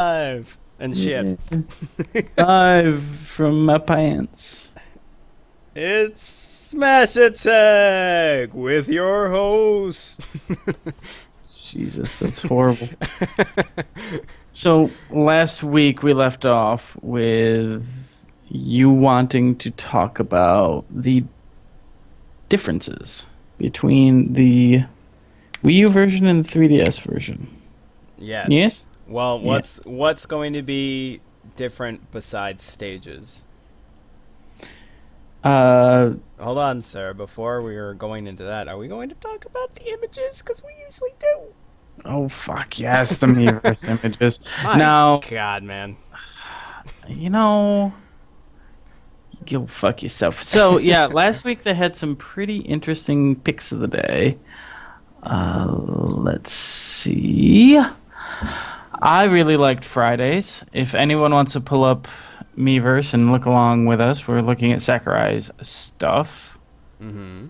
Live and shit. Yeah. Live from my pants. It's Smash Attack with your host. Jesus, that's horrible. So last week we left off with you wanting to talk about the differences between the Wii U version and the 3DS version. Yes. Yes? Well, what's Yes. what's going to be different besides stages? Uh, Hold on, sir. Before we are going into that, are we going to talk about the images? Because we usually do. oh fuck yes, the Miiverse images. My Now, God, man. you know, go fuck yourself. So yeah, last week they had some pretty interesting picks of the day. Let's see. I really liked Fridays. If anyone wants to pull up Miiverse and look along with us, we're looking at Sakurai's stuff. Mm-hmm.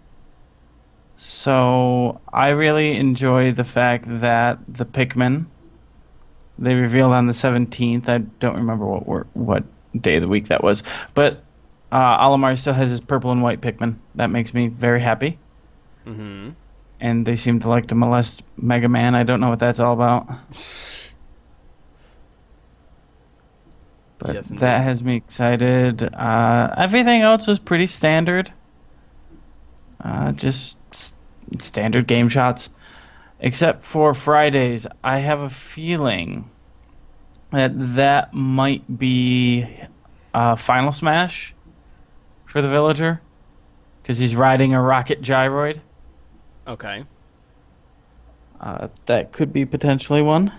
So I really enjoy the fact that the Pikmin they revealed on the 17th. I don't remember what day of the week that was, but Olimar still has his purple and white Pikmin. That makes me very happy. Mm-hmm. And they seem to like to molest Mega Man. I don't know what that's all about. But Yes, that indeed. has me excited. Everything else was pretty standard. Just standard game shots. Except for Fridays. I have a feeling that might be Final Smash for the villager. Because he's riding a rocket gyroid. Okay. That could be potentially one.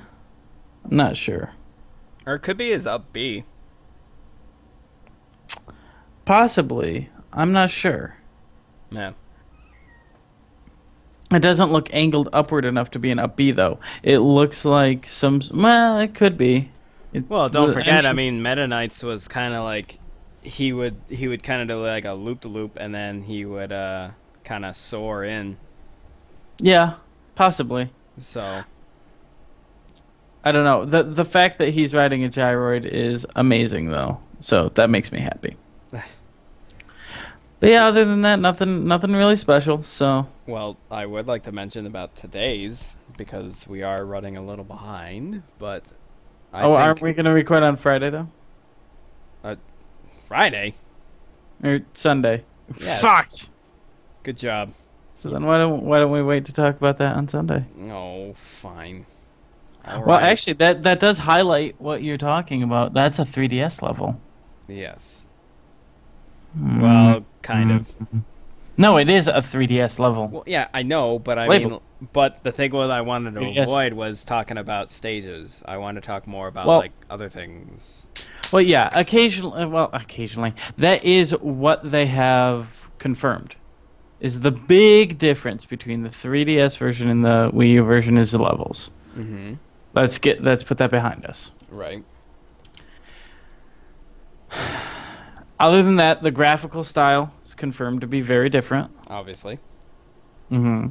I'm not sure. Or it could be his up B. Possibly. I'm not sure. Yeah. It doesn't look angled upward enough to be an up B, though. It looks like some. Well, it could be. Well, don't I forget. I mean, mean, Meta Knights was kind of like he would kind of do like a loop to loop, and then he would kind of soar in. yeah, possibly. So I don't know. The fact that he's riding a gyroid is amazing, though. So that makes me happy. But yeah, other than that, nothing really special. So well, I would like to mention about today's because we are running a little behind, but I oh, aren't think we gonna record on Friday though, uh, Friday. or Sunday? Fuck. Yes. Good job. So then why don't we wait to talk about that on Sunday? Oh, fine. All Well, right. actually, that does highlight what you're talking about. That's a 3DS level. Yes. Mm, Well, kind of. No, it is a 3DS level. Well, yeah, I know, but I Label. mean, but the thing what I wanted to 3DS. avoid was talking about stages. I want to talk more about Well, like other things. well, yeah. Occasionally, occasionally, that is what they have confirmed. Is the big difference between the 3DS version and the Wii U version is the levels. Mm-hmm. Let's put that behind us. Right. Other than that, the graphical style is confirmed to be very different. Obviously. Hmm.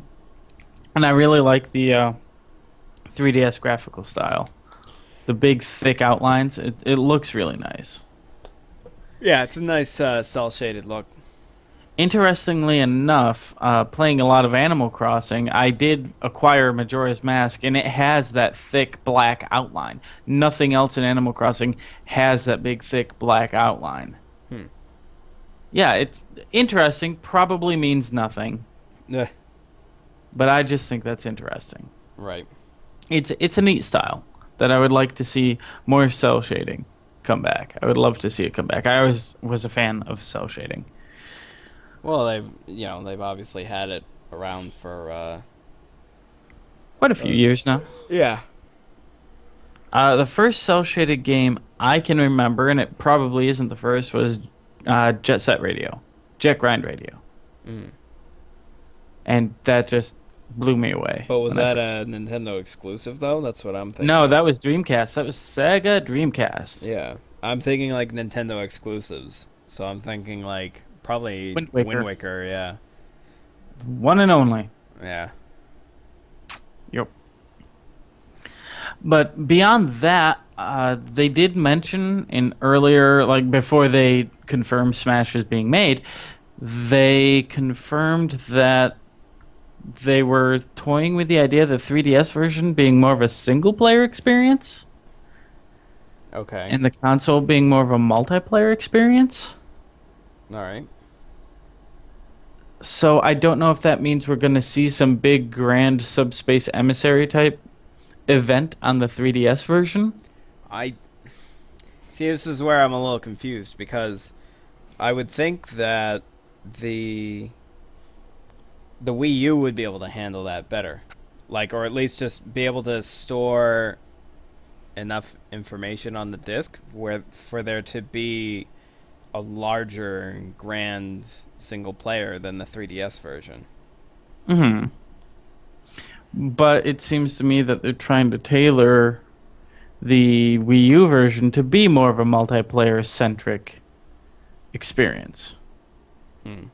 And I really like the 3DS graphical style. The big, thick outlines. It looks really nice. Yeah, it's a nice cell shaded look. Interestingly enough, playing a lot of Animal Crossing, I did acquire Majora's Mask, and it has that thick black outline. Nothing else in Animal Crossing has that big, thick black outline. Hmm. Yeah, it's interesting. Probably means nothing, Eh, but I just think that's interesting. right. It's a neat style that I would like to see more cell shading come back. I would love to see it come back. I always was a fan of cell shading. Well, they've obviously had it around for Quite a few years now. yeah. The first cell shaded game I can remember, and it probably isn't the first, was Jet Set Radio, Jet Grind Radio, Mm. and that just blew me away. But was when I that first... a Nintendo exclusive though? That's what I'm No, thinking. that was Dreamcast. That was Sega Dreamcast. Yeah, I'm thinking like Nintendo exclusives. So I'm thinking like probably Wind Waker. Wind Waker. Yeah, One and only. yeah. Yep. But beyond that, they did mention in earlier, like before they confirmed Smash was being made, they confirmed that they were toying with the idea of the 3DS version being more of a single player experience Okay. and the console being more of a multiplayer experience. All right. So I don't know if that means we're going to see some big grand subspace emissary type event on the 3DS version. I see. This is where I'm a little confused because I would think that the the Wii U would be able to handle that better, like, or at least just be able to store enough information on the disc where for there to be a larger and grand single player than the 3DS version. Hmm. But it seems to me that they're trying to tailor the Wii U version to be more of a multiplayer centric experience. Hmm.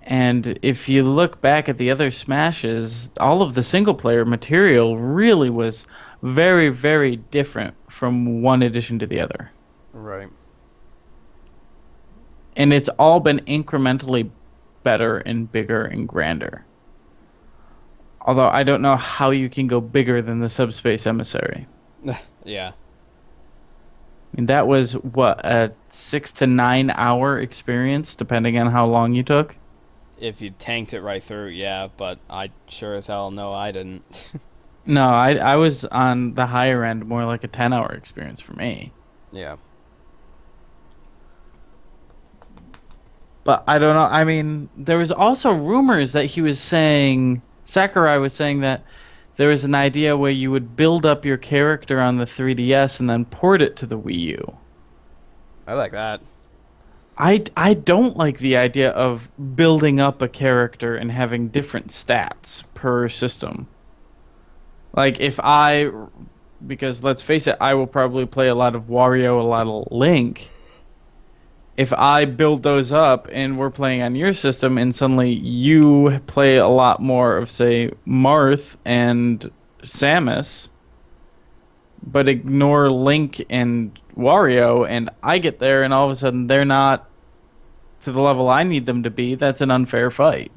And if you look back at the other Smashes, all of the single player material really was very, very different from one edition to the other. Right. And it's all been incrementally better and bigger and grander. Although I don't know how you can go bigger than the Subspace Emissary. Yeah. I mean, that was what, a 6 to 9 hour experience, depending on how long you took. If you tanked it right through, yeah, but I sure as hell know I didn't. No, I was on the higher end, more like a 10 hour experience for me. Yeah. But I don't know. I mean, there was also rumors that he was saying, Sakurai was saying that there was an idea where you would build up your character on the 3DS and then port it to the Wii U. I like that. I don't like the idea of building up a character and having different stats per system. Like if I because let's face it, I will probably play a lot of Wario, a lot of Link. If I build those up and we're playing on your system and suddenly you play a lot more of say Marth and Samus, but ignore Link and Wario and I get there and all of a sudden they're not to the level I need them to be, that's an unfair fight.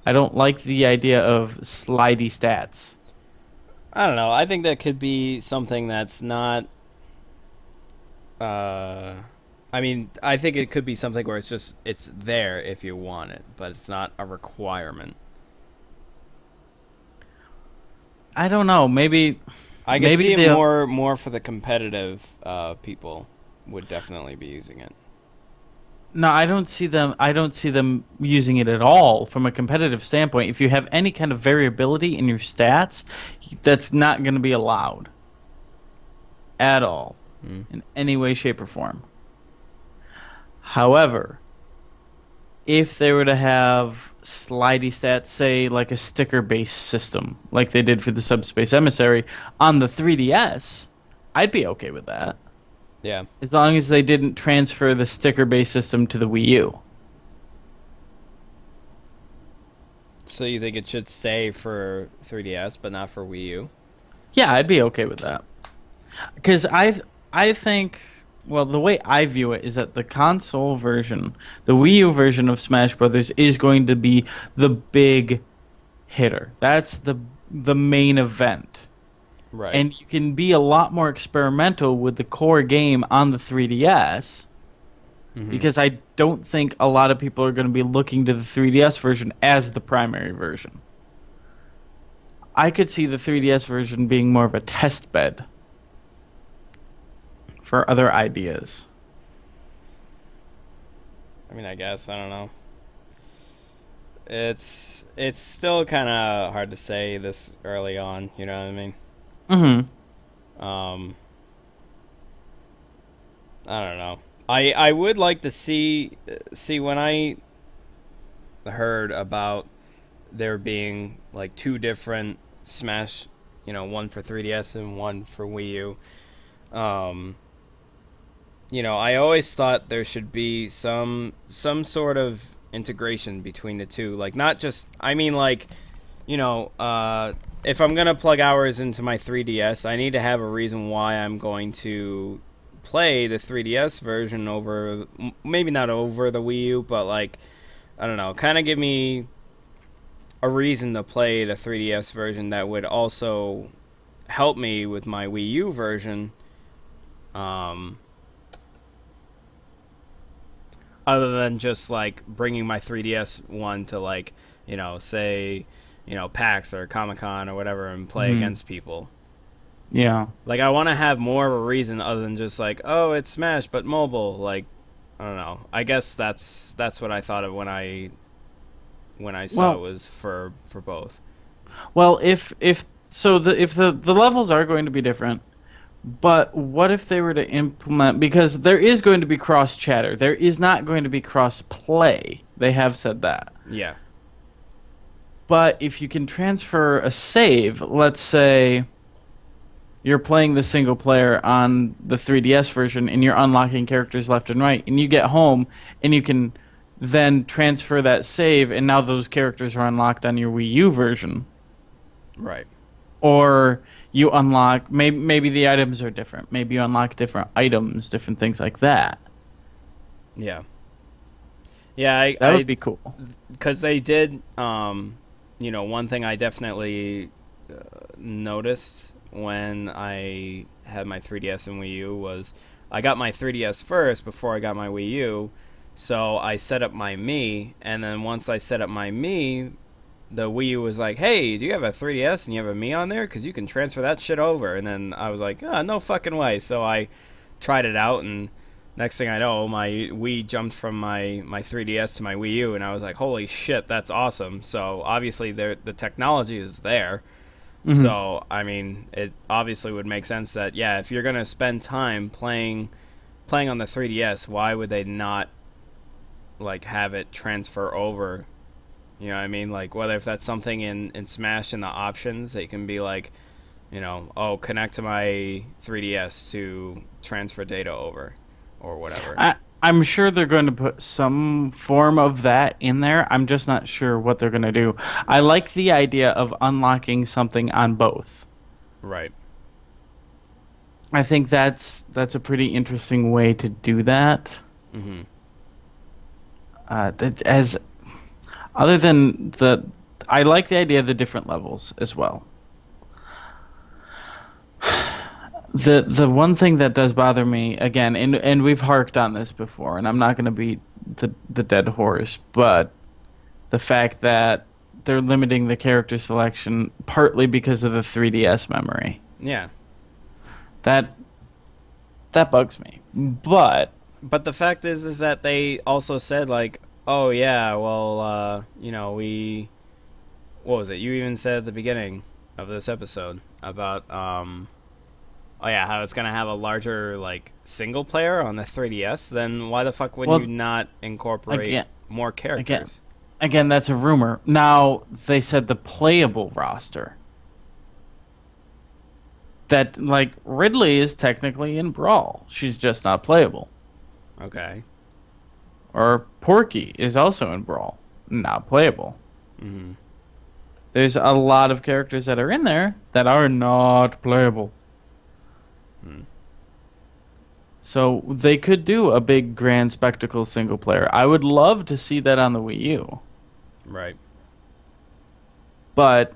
I don't like the idea of slidey stats. I don't know. I think that could be something that's not. Uh, I mean, I think it could be something where it's there if you want it, but it's not a requirement. I don't know. I could Maybe see it they'll. more for the competitive people would definitely be using it. No, I don't see them. I don't see them using it at all from a competitive standpoint. If you have any kind of variability in your stats, that's not going to be allowed at all Mm. in any way, shape, or form. However, if they were to have slidey stats, say like a sticker-based system, like they did for the Subspace Emissary on the 3DS, I'd be okay with that. Yeah. As long as they didn't transfer the sticker-based system to the Wii U. So you think it should stay for 3DS, but not for Wii U? Yeah, I'd be okay with that. Because I think, well, the way I view it is that the console version, the Wii U version of Smash Brothers, is going to be the big hitter. That's the main event. Right. And you can be a lot more experimental with the core game on the 3DS Mm-hmm. because I don't think a lot of people are going to be looking to the 3DS version as the primary version. I could see the 3DS version being more of a test bed for other ideas. I mean, I guess I don't know. It's still kind of hard to say this early on. You know what I mean? Mhm. Um, I don't know. I would like to see when I heard about there being like two different Smash, one for 3DS and one for Wii U. Um, I always thought there should be some sort of integration between the two. Like, not just, I mean, like, you know, if I'm gonna plug hours into my 3DS, I need to have a reason why I'm going to play the 3DS version over, maybe not over the Wii U, but like, I don't know, kind of give me a reason to play the 3DS version that would also help me with my Wii U version. Um, Other than just like bringing my 3DS one to, like, say, PAX or Comic Con or whatever, and play Hmm. against people. Yeah. Like, I want to have more of a reason other than just like, oh, it's Smash but mobile. Like, I don't know. I guess that's what I thought of when I saw it Well, was for both. well, if so, the levels are going to be different. But what if they were to implement, because there is going to be cross chatter. There is not going to be cross play. They have said that. Yeah. But if you can transfer a save, let's say you're playing the single player on the 3DS version and you're unlocking characters left and right, and you get home and you can then transfer that save, and now those characters are unlocked on your Wii U version. Right. Or you unlock, maybe the items are different. Maybe you unlock different items, different things like that. Yeah. Yeah. That would be cool. Because they did, one thing I definitely noticed when I had my 3DS and Wii U was I got my 3DS first before I got my Wii U. So I set up my Mii, and then once I set up my Mii, the Wii U was like, "Hey, do you have a 3DS and you have a Mii on there? Because you can transfer that shit over." And then I was like, "Ah, no fucking way." So I tried it out, and next thing I know, my Wii jumped from my 3DS to my Wii U, and I was like, "Holy shit, that's awesome!" So obviously, the technology is there. Hmm. So I mean, it obviously would make sense that, yeah, if you're gonna spend time playing on the 3DS, why would they not like have it transfer over? You know what I mean? Like, whether if that's something in Smash in the options, it can be like, oh, connect to my 3DS to transfer data over, or whatever. I'm sure they're going to put some form of that in there. I'm just not sure what they're going to do. I like the idea of unlocking something on both. Right. I think that's a pretty interesting way to do that. Mm-hmm. As other than I like the idea of the different levels as well. The one thing that does bother me again, and we've harked on this before, and I'm not going to beat the dead horse, but the fact that they're limiting the character selection partly because of the 3DS memory. Yeah. That that bugs me. But But the fact is that they also said, like, oh yeah, well, we, what was it? You even said at the beginning of this episode about, oh yeah, how it's gonna have a larger, like, single player on the 3DS. Then why the fuck wouldn't you well, not incorporate again, more again, characters? again, that's a rumor. Now they said the playable roster. That like Ridley is technically in Brawl. She's just not playable. Okay. Or Porky is also in Brawl, not playable. Mm-hmm. There's a lot of characters that are in there that are not playable. Hmm. So they could do a big grand spectacle single player. I would love to see that on the Wii U. Right. But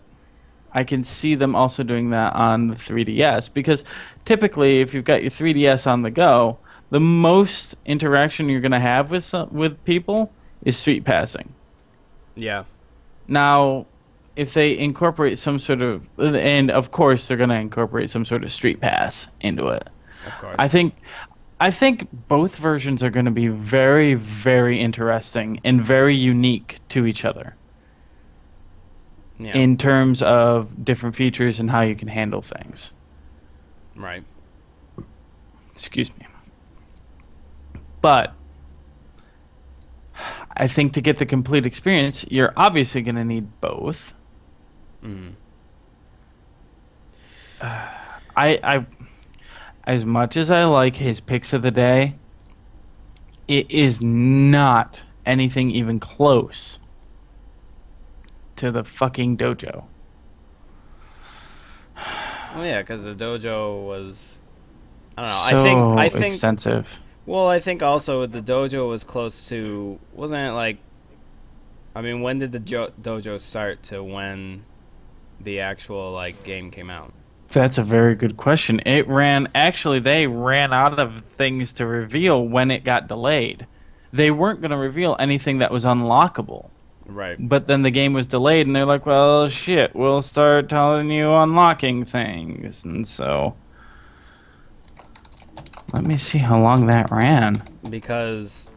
I can see them also doing that on the 3DS because typically if you've got your 3DS on the go, the most interaction you're going to have with people is street passing. Yeah. Now, if they incorporate some sort of, and of course they're going to incorporate some sort of street pass into it. Of I course. think I think both versions are going to be very very interesting and very unique to each other Yeah. in terms of different features and how you can handle things. Right. Excuse me. But I think to get the complete experience, you're obviously going to need both. Mm-hmm. I as much as I like his picks of the day, it is not anything even close to the fucking dojo. Well, yeah, because the dojo was. I don't know. I think. I So think. extensive. Well, I think also the dojo was close to. Wasn't it like? I mean, when did the dojo start to when the actual like game came out? That's a very good question. Actually, they ran out of things to reveal when it got delayed. They weren't going to reveal anything that was unlockable. Right. But then the game was delayed, and they're like, well, shit, we'll start telling you unlocking things. And so, let me see how long that ran. Because.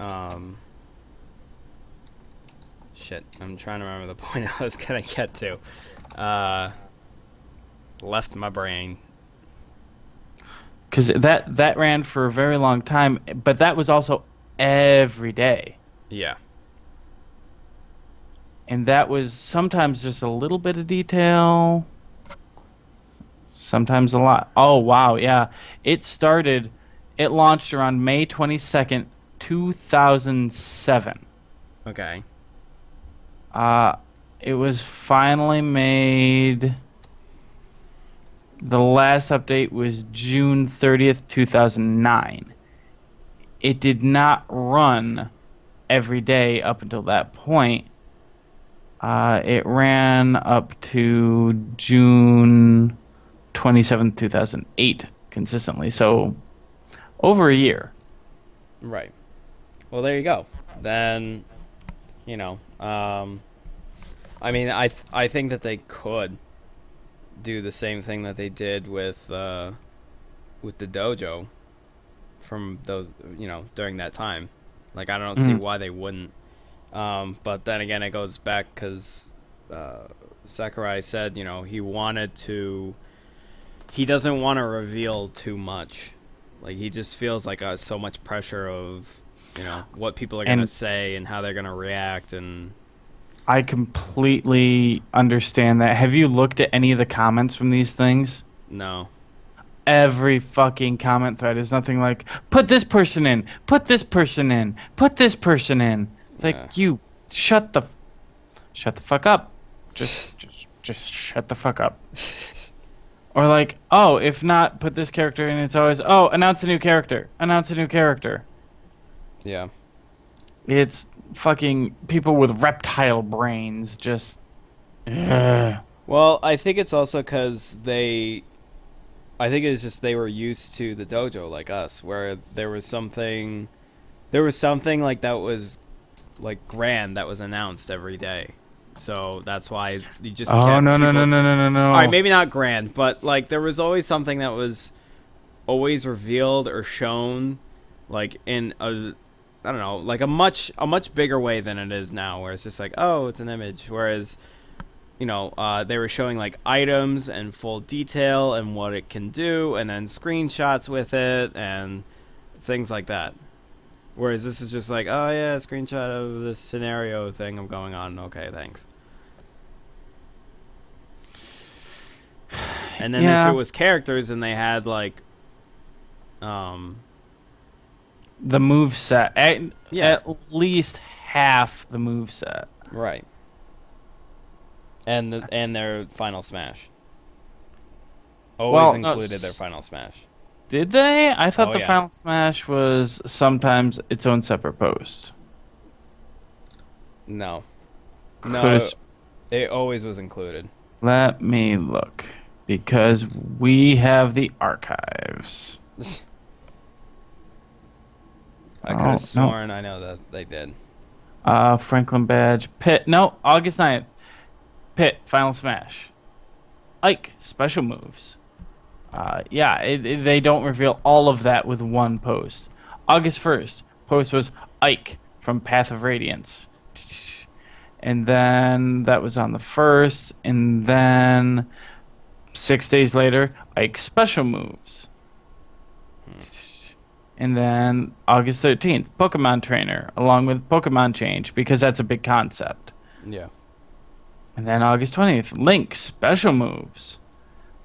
Um. Shit. I'm trying to remember the point I was gonna get to. Uh. Left my brain. Because that ran for a very long time, but that was also every day. Yeah. And that was sometimes just a little bit of detail, sometimes a lot. Oh, wow, yeah. It launched around May 22nd, 2007. Okay. Uh, it was finally made. The last update was June 30th, 2009. It did not run every day up until that point. It ran up to June 27th, 2008 consistently. So over a year. Right. Well, there you go. Then, I mean, I think that they could do the same thing that they did with the dojo from those, during that time. Like, I don't see Mhm. why they wouldn't. But then again, it goes back because Sakurai said, he doesn't want to reveal too much. Like, he just feels like so much pressure of, what people are going to And say and how they're going to react. And I completely understand that. Have you looked at any of the comments from these things? no. Every fucking comment thread is nothing like, put this person in, put this person in, put this person in. It's Yeah. like, you shut the fuck up. Just shut the fuck up. Or like, oh, if not, put this character in. It's always, oh, announce a new character. Announce a new character. Yeah. It's fucking people with reptile brains. Just, ugh. Well, I think it's also because I think it's just they were used to the dojo like us, where there was something like that was like grand that was announced every day. So that's why you just Oh kept no no no people. no no no All right, no. maybe not grand, but like there was always something that was always revealed or shown, like in a, I don't know, like a much bigger way than it is now, where it's just like, oh, it's an image. Whereas they were showing like items and full detail and what it can do, and then screenshots with it and things like that. Whereas this is just like, oh yeah, a screenshot of this scenario thing I'm going on. Okay, thanks. And then if it Yeah, was characters and they had like, um, the move set. yeah, At least half the move set. right, and their final smash always Well, no, included their final smash. did they? I thought Oh the yeah, final smash was sometimes its own separate post. no, Could no, have. it always was included. Let me look because we have the archives. I could have Oh no. sworn I know that they did. Franklin badge. Pit. No, August 9th. Pit. Final smash. Ike. Special moves. Yeah, they don't reveal all of that with one post. August 1st. Post was Ike from Path of Radiance. And then that was on the 1st. And then 6 days later, Ike special moves. And then August 13th, Pokemon Trainer, along with Pokemon Change, because that's a big concept. Yeah. And then August 20th, Link special moves.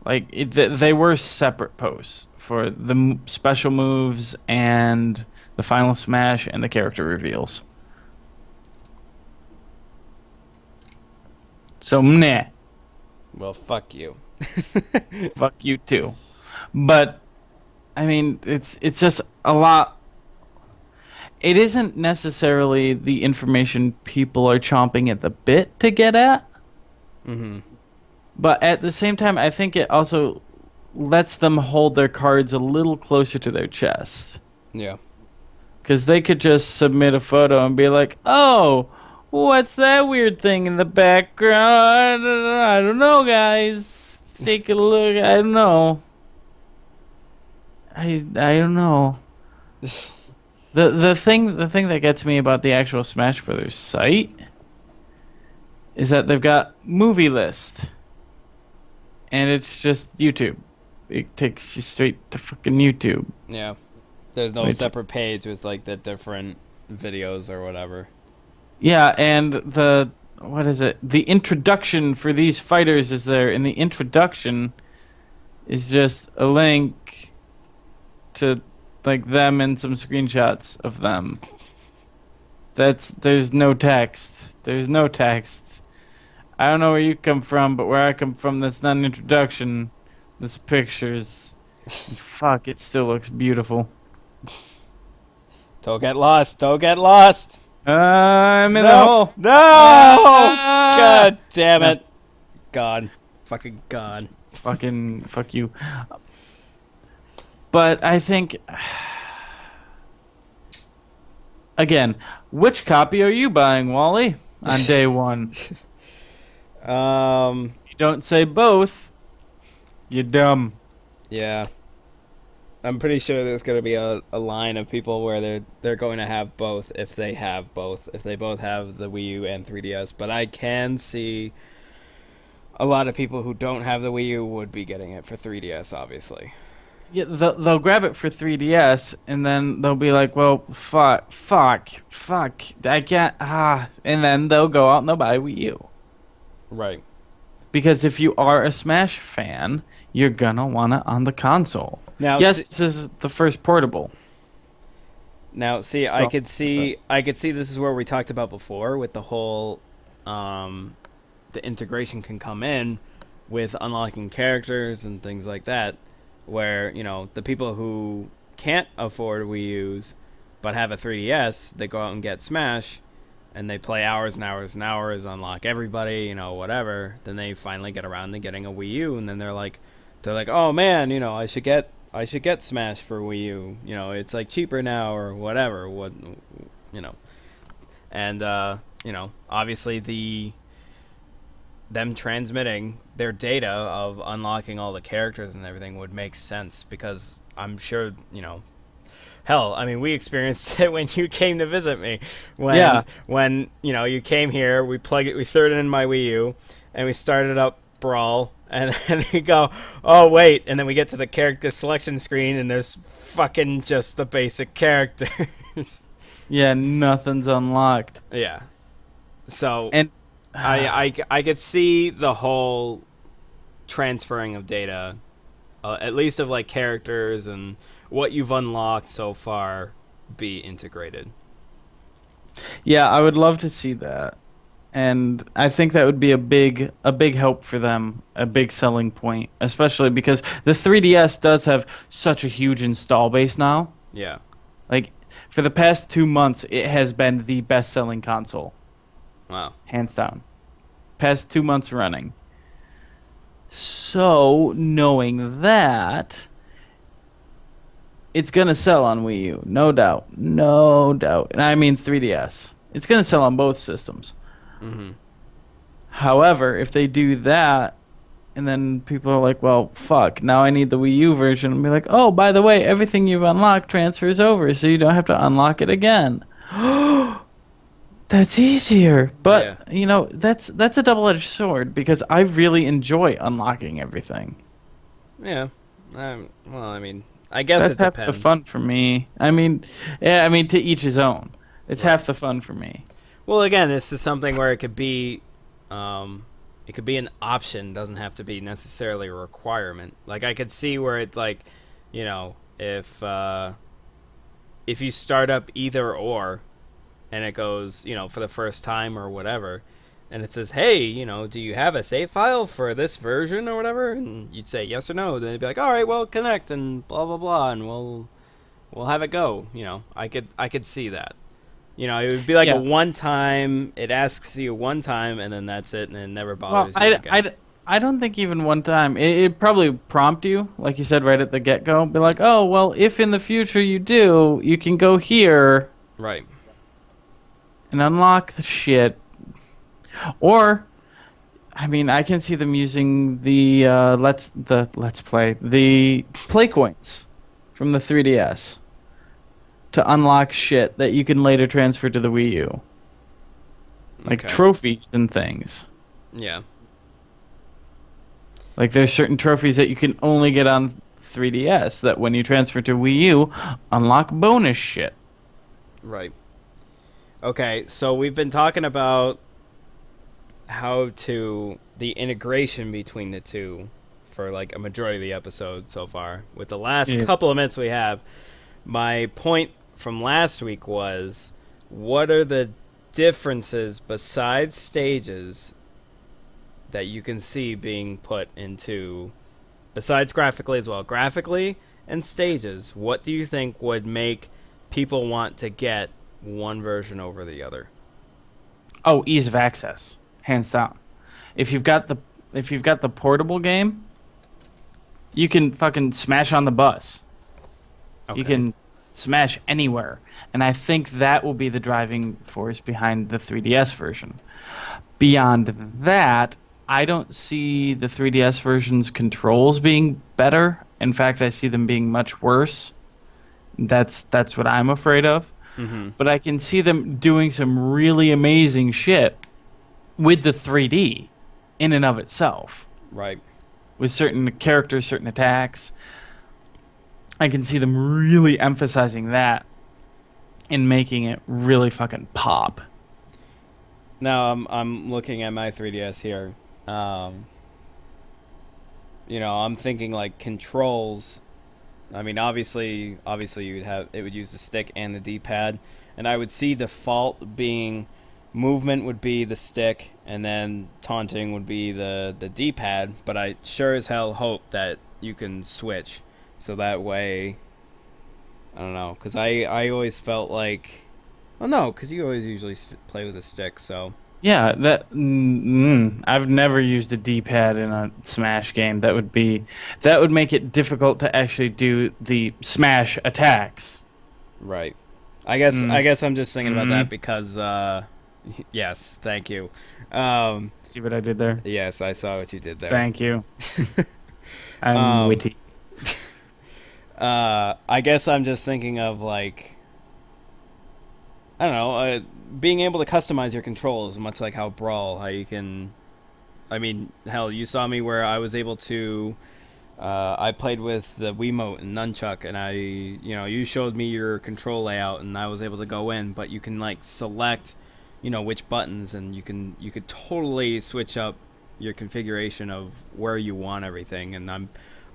Like, they were separate posts for the special moves and the final smash and the character reveals. So meh, Well, fuck you. fuck you too. But I mean, it's just a lot. It isn't necessarily the information people are chomping at the bit to get at, Mm-hmm. but at the same time, I think it also lets them hold their cards a little closer to their chest. Yeah. Because they could just submit a photo and be like, oh, what's that weird thing in the background? I don't know, guys. Take a look. I don't know. I don't know. The thing that gets me about the actual Smash Brothers site is that they've got movie list and it's just YouTube. It takes you straight to fucking YouTube. Yeah. There's no Which separate page with like the different videos or whatever. Yeah, and the what is it? The introduction for these fighters is there, and the introduction is just a link to like them and some screenshots of them. There's no text. There's no text. I don't know where you come from, but where I come from, that's not an introduction. That's pictures. And fuck, it still looks beautiful. Don't get lost. Don't get lost. I'm in the No. hole. No. Ah! God damn No, it. God. Fucking God. fucking fuck you. But I think, again, which copy are you buying, Wally, on day one? Um. You don't say both. You're dumb. Yeah. I'm pretty sure there's going to be a line of people where they're going to have both if they have both. If they both have the Wii U and 3DS. But I can see a lot of people who don't have the Wii U would be getting it for 3DS, obviously. Yeah, they'll grab it for 3DS, and then they'll be like, well, fuck, I can't, and then they'll go out and they'll buy Wii U. Right. Because if you are a Smash fan, you're gonna want it on the console. Now, Yes, this is the first portable. Now, see, So, I could see this is where we talked about before with the whole, the integration can come in with unlocking characters and things like that, where the people who can't afford Wii U's but have a 3DS, they go out and get Smash, and they play hours and hours and hours, unlock everybody, whatever. Then they finally get around to getting a Wii U, and then they're like, oh man, I should get Smash for Wii U. It's like cheaper now or whatever. You know, and obviously them transmitting their data of unlocking all the characters and everything would make sense because I'm sure hell, I mean, we experienced it when you came to visit me. Yeah. When you came here, we threw it in my Wii U, and we started up Brawl, and then we go, oh wait, and then we get to the character selection screen, and there's fucking just the basic characters. Yeah, nothing's unlocked. Yeah. So And I could see the whole transferring of data, at least of like characters and what you've unlocked so far, be integrated. yeah, I would love to see that. And I think that would be a big help for them, a big selling point, especially because the 3DS does have such a huge install base now. Yeah. Like for the past 2 months, it has been the best-selling console, Wow. hands down. Past 2 months running. So, knowing that, it's gonna sell on Wii U, no doubt, no doubt. And I mean 3DS. It's gonna sell on both systems. Mm-hmm. However, if they do that, and then people are like, well, fuck, now I need the Wii U version, and be like, oh, by the way, everything you've unlocked transfers over, so you don't have to unlock it again. That's easier. But, that's a double-edged sword, because I really enjoy unlocking everything. Yeah. Well, I mean, I guess That's it half depends. the fun for me. I mean, yeah, I mean, to each his own. It's Right. half the fun for me. Well, again, this is something where it could be an option, doesn't have to be necessarily a requirement. Like I could see where it's like, if you start up either or, and it goes, for the first time or whatever, and it says, "Hey, do you have a save file for this version or whatever?" And you'd say yes or no. Then it'd be like, "All right, well, connect and blah blah blah, and we'll have it go." I could see that. It would be like a Yeah. one time. It asks you one time, and then that's it, and it never Well, bothers you again. I don't think even one time. It probably prompt you, like you said right at the get go, be like, oh, well, if in the future you do, you can go here Right. and unlock the shit. Or, I mean, I can see them using let's play the play coins from the 3DS to unlock shit that you can later transfer to the Wii U, like Okay. trophies and things. Yeah. Like there's certain trophies that you can only get on 3DS that when you transfer to Wii U, unlock bonus shit. Right. Okay. So we've been talking about the integration between the two for like a majority of the episode so far. With the last Yeah. couple of minutes we have, my point from last week was, what are the differences besides stages that you can see being put into, besides graphically as well, graphically and stages? What do you think would make people want to get one version over the other? Oh, ease of access, hands down. If you've got the if you've got the portable game, you can fucking smash on the bus. You Okay. can smash anywhere. And I think that will be the driving force behind the 3DS version. Beyond that, I don't see the 3DS version's controls being better. In fact, I see them being much worse. That's what I'm afraid of. Mm-hmm. But I can see them doing some really amazing shit with the 3D in and of itself. Right. With certain characters, certain attacks. I can see them really emphasizing that and making it really fucking pop. Now I'm looking at my 3DS here. Um, I'm thinking like controls. I mean, obviously it would use the stick and the D-pad, and I would see default being movement would be the stick, and then taunting would be the D-pad. But I sure as hell hope that you can switch, so that way, I don't know, because I always felt like, well, no, because you always usually play with a stick, so. Yeah, I've never used a D-pad in a Smash game. That would make it difficult to actually do the Smash attacks. Right. I guess I'm just thinking about Mm. that because yes, thank you. See what I did there? Yes, I saw what you did there. Thank you. I'm Um, witty. I guess I'm just thinking of like, I don't know, being able to customize your controls, much like how Brawl, how you can. I mean, hell, you saw me where I was able to. I played with the Wiimote and Nunchuck, and you showed me your control layout, and I was able to go in. But you can like select, which buttons, and you could totally switch up your configuration of where you want everything. And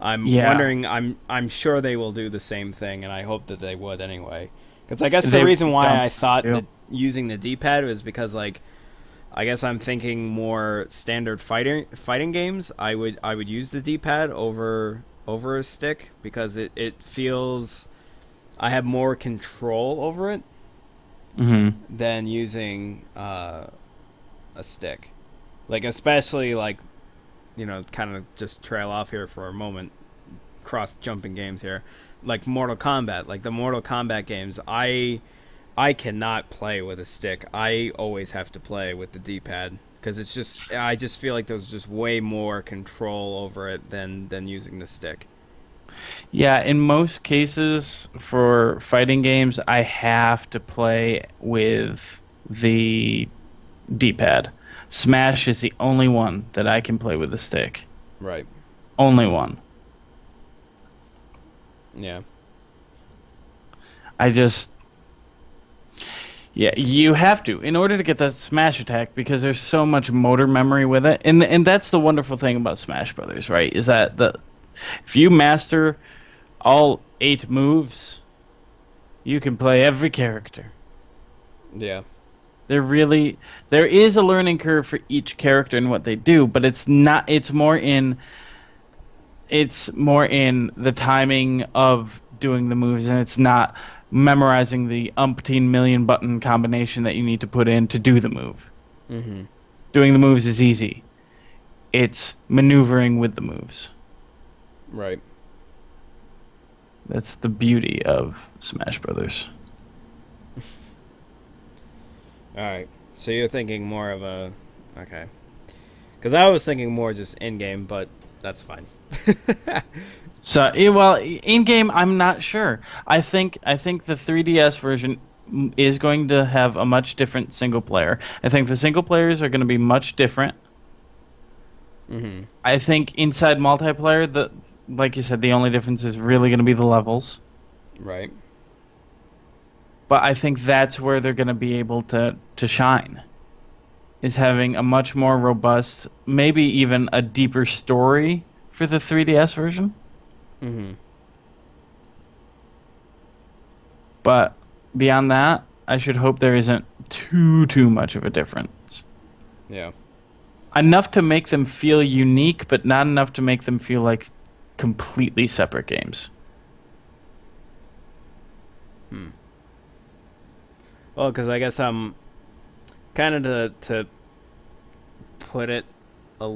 I'm Yeah. wondering. I'm sure they will do the same thing, and I hope that they would anyway. Because I guess the They reason why don't I thought too. that using the D-pad was because like, I guess I'm thinking more standard fighting games. I would use the D-pad over a stick because it feels I have more control over it Hmm. than using a stick. Like especially like, kind of just trail off here for a moment, cross jumping games here, like Mortal Kombat, like the Mortal Kombat games. I cannot play with a stick. I always have to play with the D-pad because I just feel like there's just way more control over it than using the stick. Yeah, in most cases for fighting games, I have to play with the D-pad. Smash is the only one that I can play with the stick. Right. Only one. Yeah. I just Yeah, you have to in order to get that smash attack because there's so much motor memory with it. And that's the wonderful thing about Smash Brothers, right? Is that if you master all 8 moves, you can play every character. Yeah. There is a learning curve for each character and what they do, but it's not. It's more in the timing of doing the moves, and it's not memorizing the umpteen million button combination that you need to put in to do the move. Mm-hmm. Doing the moves is easy. It's maneuvering with the moves. Right. That's the beauty of Smash Brothers. All right. So you're thinking more of a okay. Because I was thinking more just in game, but that's fine. So, well, in game, I'm not sure. I think the 3DS version is going to have a much different single player. I think the single players are going to be much different. Mm-hmm. I think inside multiplayer, like you said, the only difference is really going to be the levels. Right. But I think that's where they're going to be able to shine. Is having a much more robust, maybe even a deeper story for the 3DS version. Mm-hmm. But beyond that, I should hope there isn't too much of a difference. Yeah. Enough to make them feel unique, but not enough to make them feel like completely separate games. Hmm. Well, because I guess I'm kind of to put it a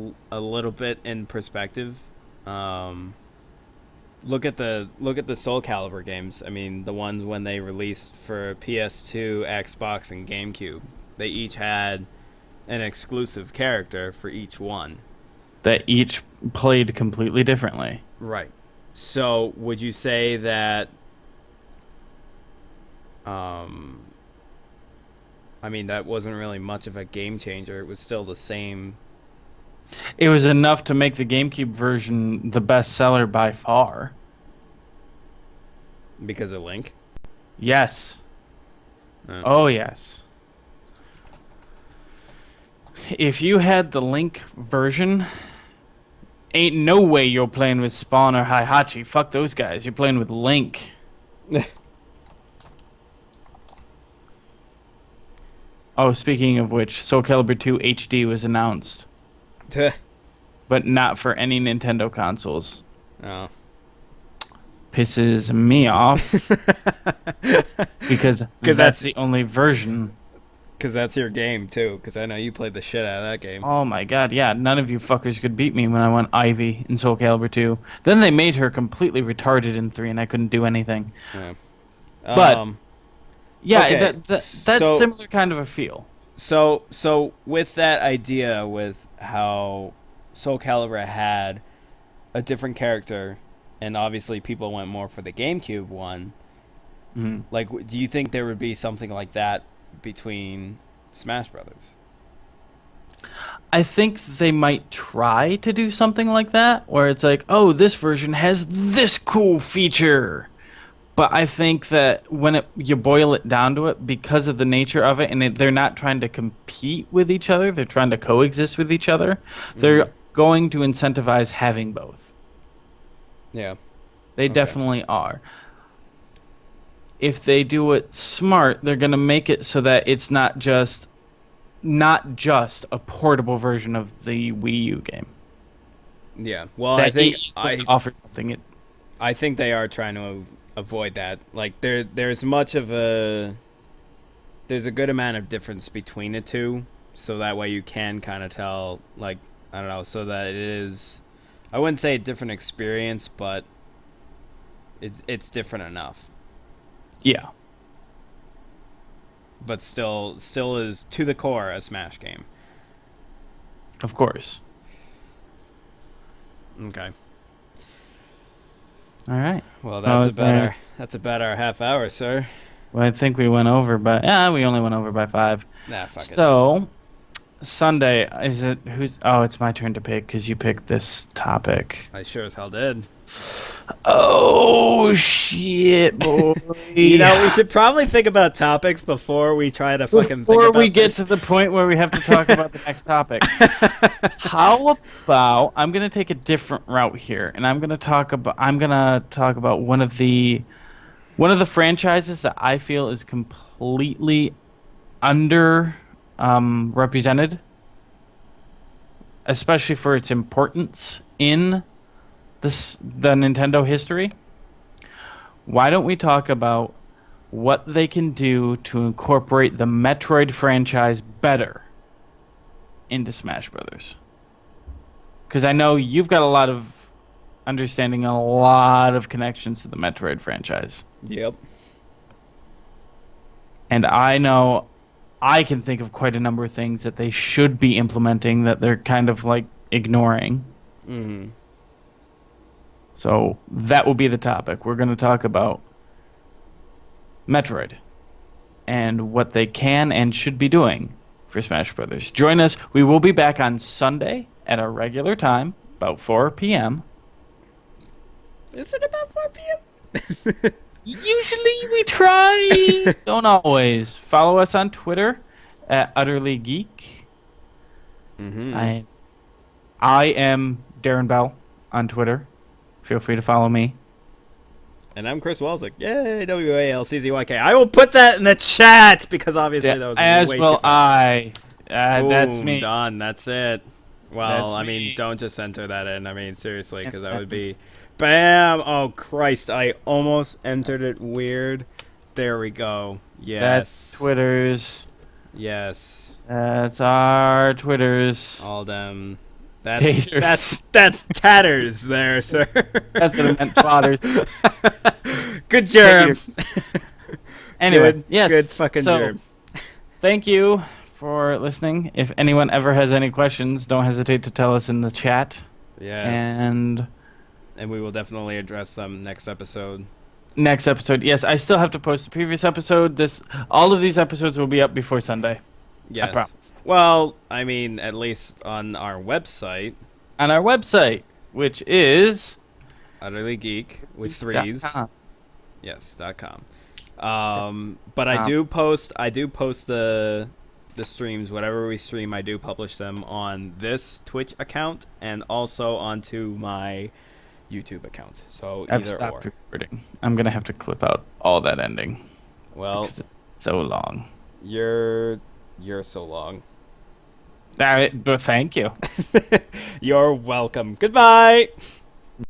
little bit in perspective. Um, look at the Soul Calibur games. I mean, the ones when they released for PS2, Xbox, and GameCube. They each had an exclusive character for each one. That each played completely differently. Right. So, would you say that um I mean, that wasn't really much of a game changer. It was still the same It was enough to make the GameCube version the best seller by far. because of Link. Yes. Uh, Oh, yes. If you had the Link version, ain't no way you're playing with Spawn or Heihachi. Fuck those guys. You're playing with Link. Oh, speaking of which, Soul Calibur 2 HD was announced, but not for any Nintendo consoles. oh. Pisses me off because Because that's the only version. that's your game too. Because I know you played the shit out of that game. Oh my god, yeah, none of you fuckers could beat me when I went Ivy in Soul Calibur 2. Then they made her completely retarded in 3 and I couldn't do anything. Yeah. But yeah, okay, that's so similar kind of a feel. so with that idea, with how Soul Calibur had a different character, and obviously people went more for the GameCube one. Mhm. Like, do you think there would be something like that between Smash Brothers? I think they might try to do something like that, where it's like, oh, this version has this cool feature. But I think that when you boil it down to it, because of the nature of it, and they're not trying to compete with each other, they're trying to coexist with each other, they're going to incentivize having both. Yeah. They Okay. definitely are. If they do it smart, they're going to make it so that it's not just a portable version of the Wii U game. Yeah. Well, That it easily offers something. I think they are trying to avoid that. Like there's much of a there's a good amount of difference between the two, so that way you can kind of tell, like, I don't know, so that it is, I wouldn't say a different experience, but it's different enough. Yeah. But still is to the core a Smash game. Of course. Okay. All right. Well, is there- that's about our half hour, sir. Well, I think we went over we only went over by 5. Nah, fuck it. So, Sunday, is it who's? Oh, it's my turn to pick because you picked this topic. I sure as hell did. Oh shit, boy! You know, we should probably think about topics before we try to fucking think Before about we get this. to the point where we have to talk about the next topic, how about I'm gonna take a different route here, and I'm gonna talk about one of the franchises that I feel is completely represented, especially for its importance in the Nintendo history. Why don't we talk about what they can do to incorporate the Metroid franchise better into Smash Brothers? Because I know you've got a lot of understanding and a lot of connections to the Metroid franchise. Yep. And I know I can think of quite a number of things that they should be implementing that they're kind of like ignoring. Mm-hmm. So that will be the topic. We're going to talk about Metroid and what they can and should be doing for Smash Brothers. Join us. We will be back on Sunday at our regular time, about 4 p.m. Is it about 4 p.m.? Usually we try. Don't always. Follow us on Twitter at Utterly Geek. Mm-hmm. I am Darren Bell on Twitter. Feel free to follow me. And I'm Chris Walczyk. Yay, WALCZYK. I will put that in the chat because obviously that was as way will too fast. I. That's Boom, me. Done. That's it. Well, That's I mean, me. don't just enter that in. I mean, seriously, because that would be... Bam! Oh, Christ. I almost entered it weird. There we go. Yes. That's Twitter's. Yes. That's our Twitters. All them. That's Taters. that's tatters there, sir. That's what I meant, plotters. Good germ. Anyway, Good, yes. good fucking so, germ. Thank you for listening. If anyone ever has any questions, don't hesitate to tell us in the chat. Yes. And we will definitely address them next episode. next episode, yes, I still have to post the previous episode. All of these episodes will be up before Sunday. Yes. I promise. Well, I mean, at least on our website. On our website, which is Utterly Geek with threes. .com. Yes, .com. But I do post the streams, whatever we stream, I do publish them on this Twitch account and also onto my YouTube account. So I've either stopped or. recording. I'm gonna have to clip out all that ending. Well, Because it's so long. you're so long. But thank you. You're welcome. Goodbye.